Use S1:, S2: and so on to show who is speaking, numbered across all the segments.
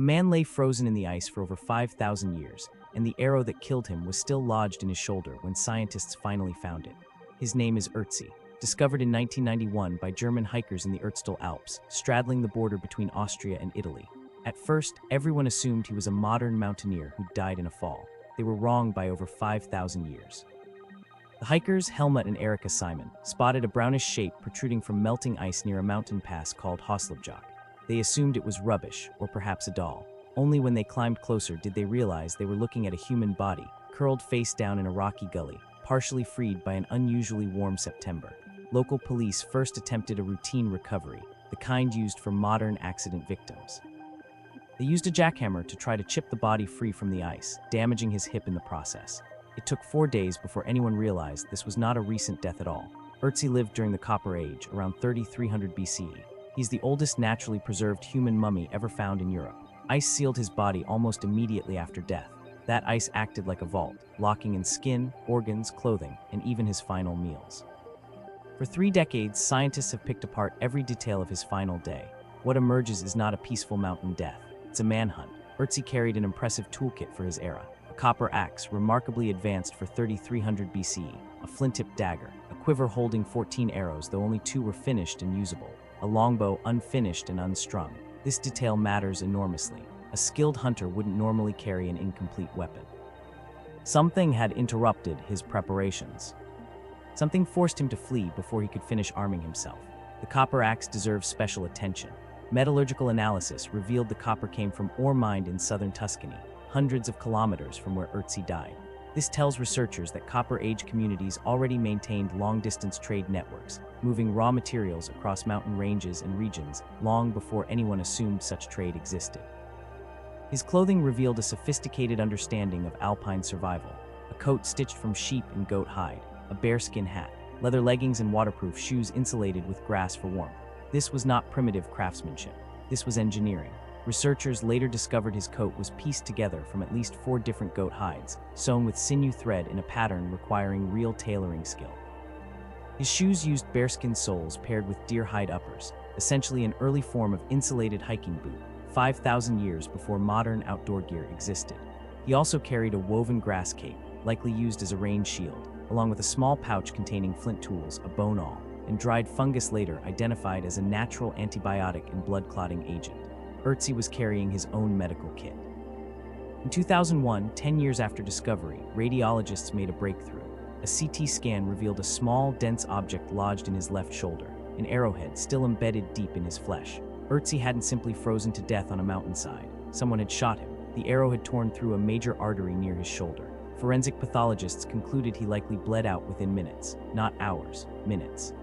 S1: A man lay frozen in the ice for over 5,000 years, and the arrow that killed him was still lodged in his shoulder when scientists finally found it. His name is Ötzi, discovered in 1991 by German hikers in the Ötztal Alps, straddling the border between Austria and Italy. At first, everyone assumed he was a modern mountaineer who died in a fall. They were wrong by over 5,000 years. The hikers, Helmut and Erika Simon, spotted a brownish shape protruding from melting ice near a mountain pass called Hauslabjoch. They assumed it was rubbish, or perhaps a doll. Only when they climbed closer did they realize they were looking at a human body, curled face down in a rocky gully, partially freed by an unusually warm September. Local police first attempted a routine recovery, the kind used for modern accident victims. They used a jackhammer to try to chip the body free from the ice, damaging his hip in the process. It took 4 days before anyone realized this was not a recent death at all. Ötzi lived during the Copper Age, around 3300 BCE. He's the oldest naturally preserved human mummy ever found in Europe. Ice sealed his body almost immediately after death. That ice acted like a vault, locking in skin, organs, clothing, and even his final meals. For 3 decades, scientists have picked apart every detail of his final day. What emerges is not a peaceful mountain death. It's a manhunt. Ötzi carried an impressive toolkit for his era. A copper axe, remarkably advanced for 3300 BCE, a flint-tipped dagger, a quiver holding 14 arrows though only 2 were finished and usable, a longbow unfinished and unstrung. This detail matters enormously. A skilled hunter wouldn't normally carry an incomplete weapon. Something had interrupted his preparations. Something forced him to flee before he could finish arming himself. The copper axe deserves special attention. Metallurgical analysis revealed the copper came from ore mined in southern Tuscany, hundreds of kilometers from where Ötzi died. This tells researchers that Copper Age communities already maintained long-distance trade networks, moving raw materials across mountain ranges and regions long before anyone assumed such trade existed. His clothing revealed a sophisticated understanding of alpine survival: a coat stitched from sheep and goat hide, a bearskin hat, leather leggings and waterproof shoes insulated with grass for warmth. This was not primitive craftsmanship. This was engineering. Researchers later discovered his coat was pieced together from at least 4 different goat hides, sewn with sinew thread in a pattern requiring real tailoring skill. His shoes used bearskin soles paired with deer hide uppers, essentially an early form of insulated hiking boot, 5,000 years before modern outdoor gear existed. He also carried a woven grass cape, likely used as a rain shield, along with a small pouch containing flint tools, a bone awl, and dried fungus later identified as a natural antibiotic and blood-clotting agent. Ötzi was carrying his own medical kit. In 2001, 10 years after discovery, radiologists made a breakthrough. A CT scan revealed a small, dense object lodged in his left shoulder, an arrowhead still embedded deep in his flesh. Ötzi hadn't simply frozen to death on a mountainside. Someone had shot him. The arrow had torn through a major artery near his shoulder. Forensic pathologists concluded he likely bled out within minutes, not hours, minutes.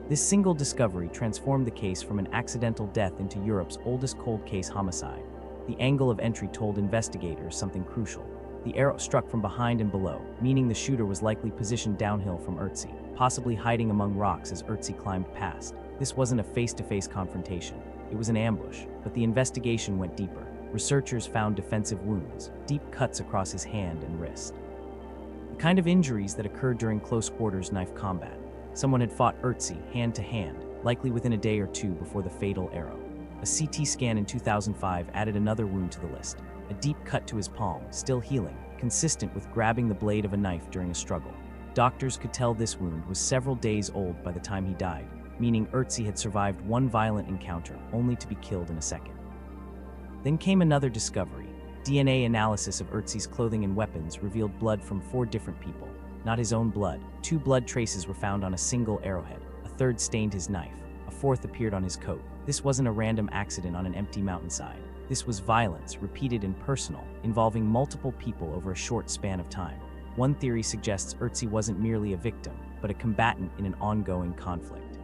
S1: This single discovery transformed the case from an accidental death into Europe's oldest cold case homicide. The angle of entry told investigators something crucial. The arrow struck from behind and below, meaning the shooter was likely positioned downhill from Ötzi, possibly hiding among rocks as Ötzi climbed past. This wasn't a face-to-face confrontation. It was an ambush, but the investigation went deeper. Researchers found defensive wounds, deep cuts across his hand and wrist. The kind of injuries that occurred during close-quarters knife combat. Someone had fought Ötzi hand-to-hand, likely within a day or 2 before the fatal arrow. A CT scan in 2005 added another wound to the list, a deep cut to his palm, still healing, consistent with grabbing the blade of a knife during a struggle. Doctors could tell this wound was several days old by the time he died, meaning Ötzi had survived one violent encounter only to be killed in a second. Then came another discovery. DNA analysis of Ötzi's clothing and weapons revealed blood from 4 different people. Not his own blood. 2 blood traces were found on a single arrowhead. A third stained his knife. A fourth appeared on his coat. This wasn't a random accident on an empty mountainside. This was violence, repeated and personal, involving multiple people over a short span of time. One theory suggests Ötzi wasn't merely a victim, but a combatant in an ongoing conflict.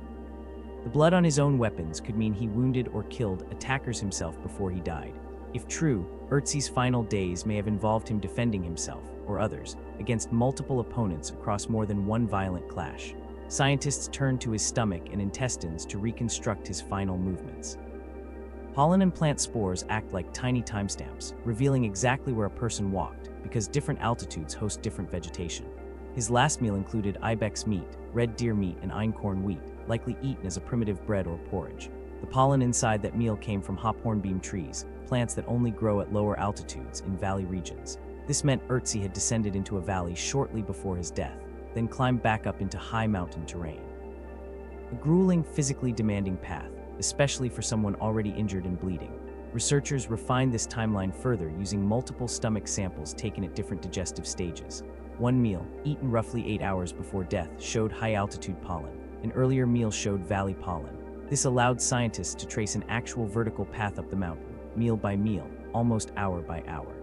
S1: The blood on his own weapons could mean he wounded or killed attackers himself before he died. If true, Ötzi's final days may have involved him defending himself, or others, against multiple opponents across more than one violent clash. Scientists turned to his stomach and intestines to reconstruct his final movements. Pollen and plant spores act like tiny timestamps, revealing exactly where a person walked, because different altitudes host different vegetation. His last meal included ibex meat, red deer meat, and einkorn wheat, likely eaten as a primitive bread or porridge. The pollen inside that meal came from hop hornbeam trees, plants that only grow at lower altitudes in valley regions. This meant Ötzi had descended into a valley shortly before his death, then climbed back up into high mountain terrain. A grueling, physically demanding path, especially for someone already injured and bleeding. Researchers refined this timeline further using multiple stomach samples taken at different digestive stages. One meal, eaten roughly 8 hours before death, showed high-altitude pollen. An earlier meal showed valley pollen. This allowed scientists to trace an actual vertical path up the mountain, meal by meal, almost hour by hour.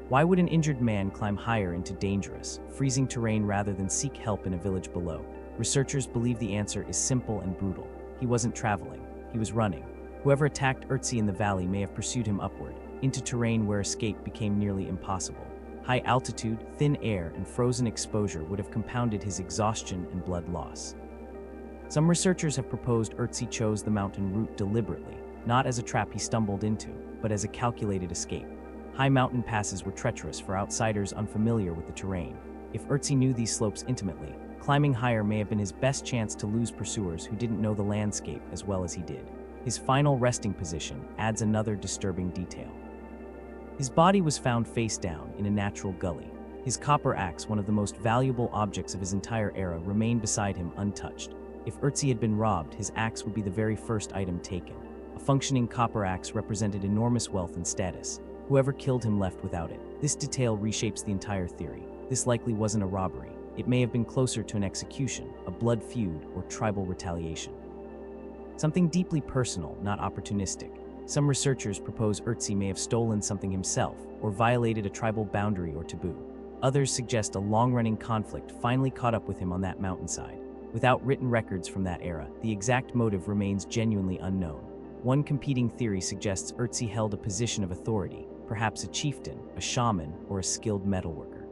S1: Why would an injured man climb higher into dangerous, freezing terrain rather than seek help in a village below? Researchers believe the answer is simple and brutal. He wasn't traveling, he was running. Whoever attacked Ötzi in the valley may have pursued him upward, into terrain where escape became nearly impossible. High altitude, thin air, and frozen exposure would have compounded his exhaustion and blood loss. Some researchers have proposed Ötzi chose the mountain route deliberately, not as a trap he stumbled into, but as a calculated escape. High mountain passes were treacherous for outsiders unfamiliar with the terrain. If Ötzi knew these slopes intimately, climbing higher may have been his best chance to lose pursuers who didn't know the landscape as well as he did. His final resting position adds another disturbing detail. His body was found face down in a natural gully. His copper axe, one of the most valuable objects of his entire era, remained beside him untouched. If Ötzi had been robbed, his axe would be the very first item taken. A functioning copper axe represented enormous wealth and status. Whoever killed him left without it. This detail reshapes the entire theory. This likely wasn't a robbery. It may have been closer to an execution, a blood feud, or tribal retaliation. Something deeply personal, not opportunistic. Some researchers propose Ötzi may have stolen something himself, or violated a tribal boundary or taboo. Others suggest a long-running conflict finally caught up with him on that mountainside. Without written records from that era, the exact motive remains genuinely unknown. One competing theory suggests Ötzi held a position of authority, perhaps a chieftain, a shaman, or a skilled metalworker.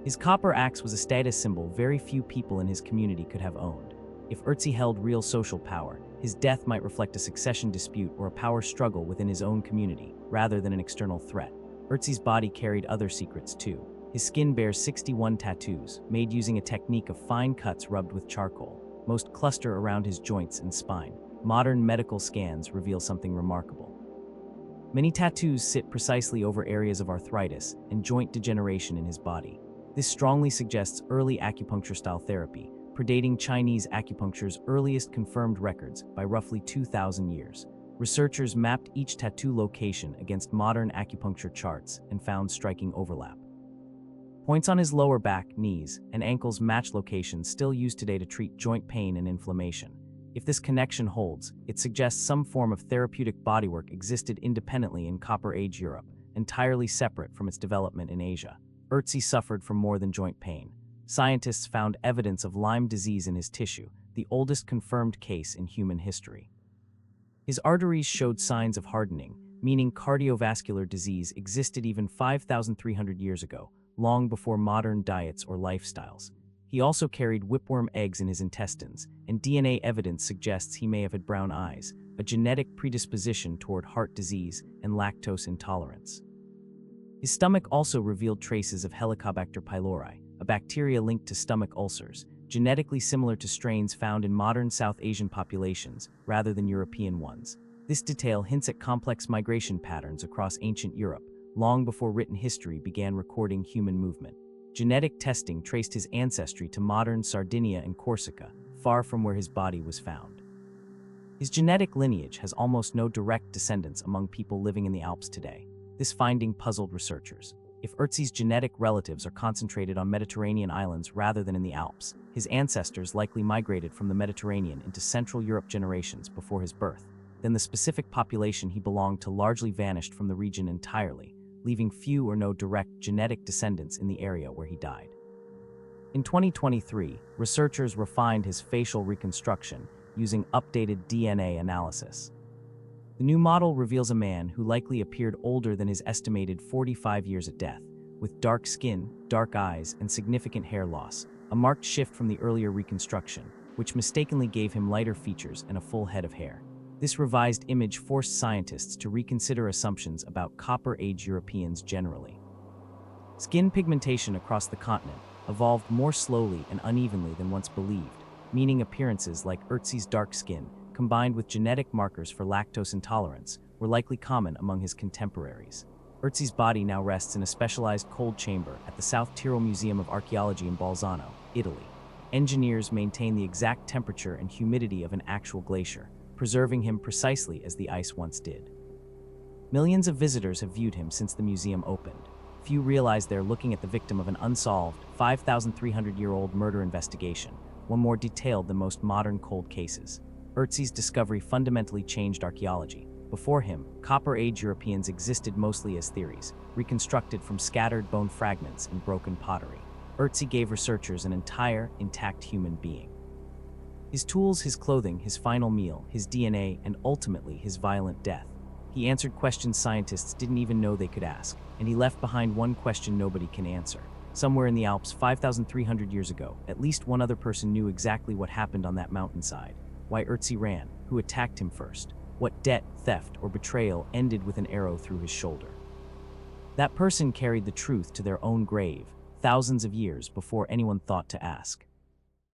S1: His copper axe was a status symbol very few people in his community could have owned. If Ötzi held real social power, his death might reflect a succession dispute or a power struggle within his own community, rather than an external threat. Ötzi's body carried other secrets too. His skin bears 61 tattoos, made using a technique of fine cuts rubbed with charcoal. Most cluster around his joints and spine. Modern medical scans reveal something remarkable. Many tattoos sit precisely over areas of arthritis and joint degeneration in his body. This strongly suggests early acupuncture-style therapy, predating Chinese acupuncture's earliest confirmed records by roughly 2,000 years. Researchers mapped each tattoo location against modern acupuncture charts and found striking overlap. Points on his lower back, knees, and ankles match locations still used today to treat joint pain and inflammation. If this connection holds, it suggests some form of therapeutic bodywork existed independently in Copper Age Europe, entirely separate from its development in Asia. Ötzi suffered from more than joint pain. Scientists found evidence of Lyme disease in his tissue, the oldest confirmed case in human history. His arteries showed signs of hardening, meaning cardiovascular disease existed even 5,300 years ago, long before modern diets or lifestyles. He also carried whipworm eggs in his intestines, and DNA evidence suggests he may have had brown eyes, a genetic predisposition toward heart disease and lactose intolerance. His stomach also revealed traces of Helicobacter pylori, a bacteria linked to stomach ulcers, genetically similar to strains found in modern South Asian populations rather than European ones. This detail hints at complex migration patterns across ancient Europe, long before written history began recording human movement. Genetic testing traced his ancestry to modern Sardinia and Corsica, far from where his body was found. His genetic lineage has almost no direct descendants among people living in the Alps today. This finding puzzled researchers. If Ötzi's genetic relatives are concentrated on Mediterranean islands rather than in the Alps, his ancestors likely migrated from the Mediterranean into Central Europe generations before his birth. Then the specific population he belonged to largely vanished from the region entirely, leaving few or no direct genetic descendants in the area where he died. In 2023, researchers refined his facial reconstruction using updated DNA analysis. The new model reveals a man who likely appeared older than his estimated 45 years at death, with dark skin, dark eyes, and significant hair loss, a marked shift from the earlier reconstruction, which mistakenly gave him lighter features and a full head of hair. This revised image forced scientists to reconsider assumptions about Copper Age Europeans generally. Skin pigmentation across the continent evolved more slowly and unevenly than once believed, meaning appearances like Ötzi's dark skin, combined with genetic markers for lactose intolerance, were likely common among his contemporaries. Ötzi's body now rests in a specialized cold chamber at the South Tyrol Museum of Archaeology in Bolzano, Italy. Engineers maintain the exact temperature and humidity of an actual glacier, preserving him precisely as the ice once did. Millions of visitors have viewed him since the museum opened. Few realize they're looking at the victim of an unsolved, 5,300-year-old murder investigation, one more detailed than most modern cold cases. Ötzi's discovery fundamentally changed archaeology. Before him, Copper Age Europeans existed mostly as theories, reconstructed from scattered bone fragments and broken pottery. Ötzi gave researchers an entire, intact human being. His tools, his clothing, his final meal, his DNA, and ultimately his violent death. He answered questions scientists didn't even know they could ask, and he left behind one question nobody can answer. Somewhere in the Alps 5,300 years ago, at least one other person knew exactly what happened on that mountainside. Why Ötzi ran, who attacked him first, what debt, theft, or betrayal ended with an arrow through his shoulder. That person carried the truth to their own grave, thousands of years before anyone thought to ask.